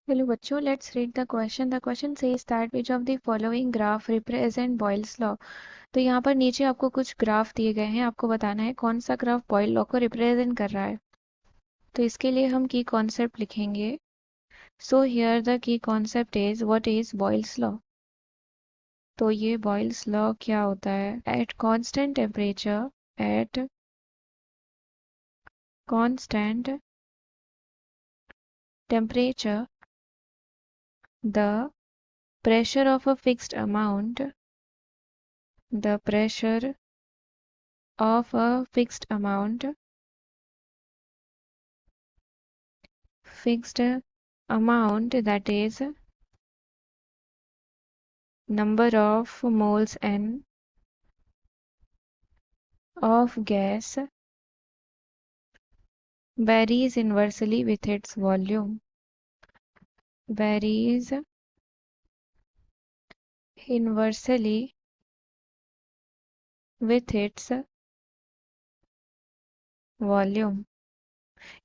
Hello बच्चों, let's read the question. The question says that which of the following graph represent Boyle's law. तो यहाँ पर नीचे आपको कुछ ग्राफ दिए गए हैं, आपको बताना है कौन सा ग्राफ बॉयल लॉ को रिप्रेजेंट कर रहा है। तो इसके लिए हम की कॉन्सेप्ट लिखेंगे। So here the key concept is what is Boyle's law. तो ये बॉयल्स लॉ क्या होता है? At constant temperature the pressure of a fixed amount the pressure of a fixed amount that is number of moles n of gas varies inversely with its volume varies inversely with its volume।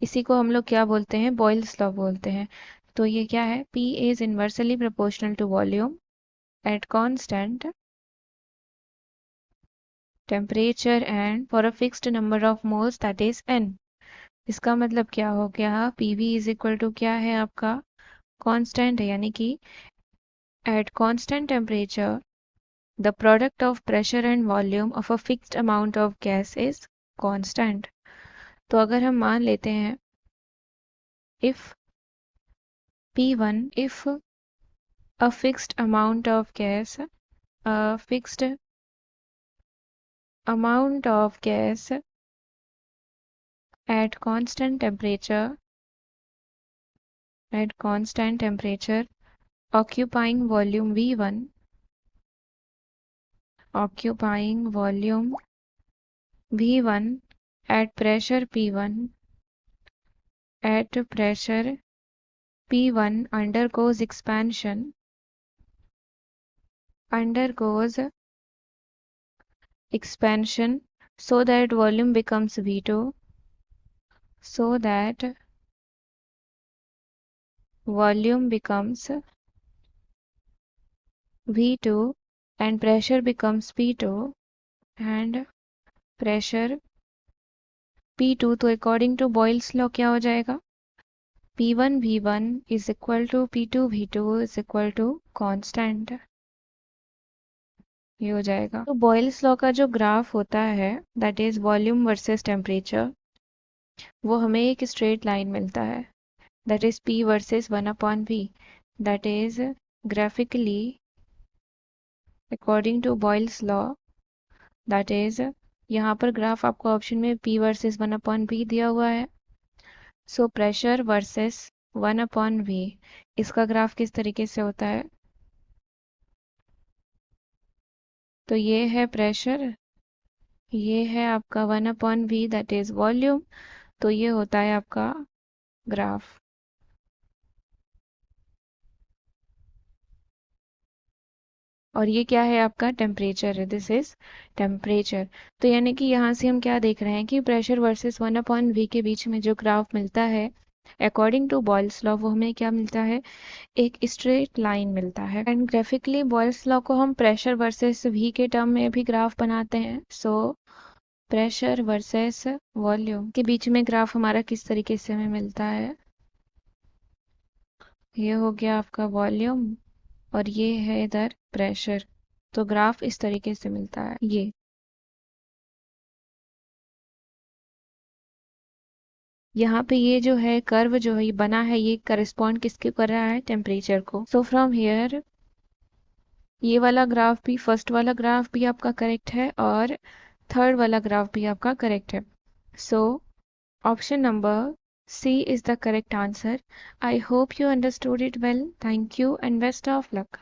इसी को हम लोग क्या बोलते हैं? Boyle's law बोलते हैं। तो ये क्या है? P is inversely proportional to volume at constant temperature and for a fixed number of moles that is n। इसका मतलब क्या हो गया? PV इज इक्वल टू क्या है आपका? कांस्टेंट है, यानी कि at constant temperature the product of pressure and volume of a fixed amount of gas is constant. तो अगर हम मान लेते हैं if P1 if a fixed amount of gas at constant temperature occupying volume V1 at pressure P1 undergoes expansion so that volume becomes V2 and pressure becomes P2 तो according to Boyle's law क्या हो जाएगा? P1 V1 is equal to P2 V2 is equal to constant. ये हो जाएगा। तो Boyle's law का जो ग्राफ होता है that is volume versus temperature, वो हमें एक स्ट्रेट लाइन मिलता है that is P versus 1/V। That is graphically according to Boyle's law that is, यहाँ पर ग्राफ आपको ऑप्शन में P वर्सेस 1/V दिया हुआ है। सो प्रेशर वर्सेस 1/V, इसका ग्राफ किस तरीके से होता है? तो ये है प्रेशर, ये है आपका 1/V दैट इज वॉल्यूम। तो ये होता है आपका ग्राफ। और ये क्या है आपका? टेम्परेचर है, दिस इज टेम्परेचर। तो यानी कि यहाँ से हम क्या देख रहे हैं कि प्रेशर वर्सेस 1/V के बीच में जो ग्राफ मिलता है अकॉर्डिंग टू बॉयल्स लॉ, वो हमें क्या मिलता है? एक स्ट्रेट लाइन मिलता है। एंड ग्राफिकली बॉयल्स लॉ को हम प्रेशर वर्सेस V के टर्म में भी ग्राफ बनाते हैं। सो प्रेशर वर्सेस वॉल्यूम के बीच में ग्राफ हमारा किस तरीके से हमें मिलता है? ये हो गया आपका वॉल्यूम और ये है इधर प्रेशर। तो ग्राफ इस तरीके से मिलता है। ये यहाँ पे ये जो है कर्व जो है ये बना है, ये करस्पॉन्ड किसके कर रहा है? टेम्परेचर को। सो फ्रॉम हियर ये वाला ग्राफ भी, फर्स्ट वाला ग्राफ भी आपका करेक्ट है और थर्ड वाला ग्राफ भी आपका करेक्ट है। So option number C is the correct answer. I hope you understood it well. Thank you and best of luck.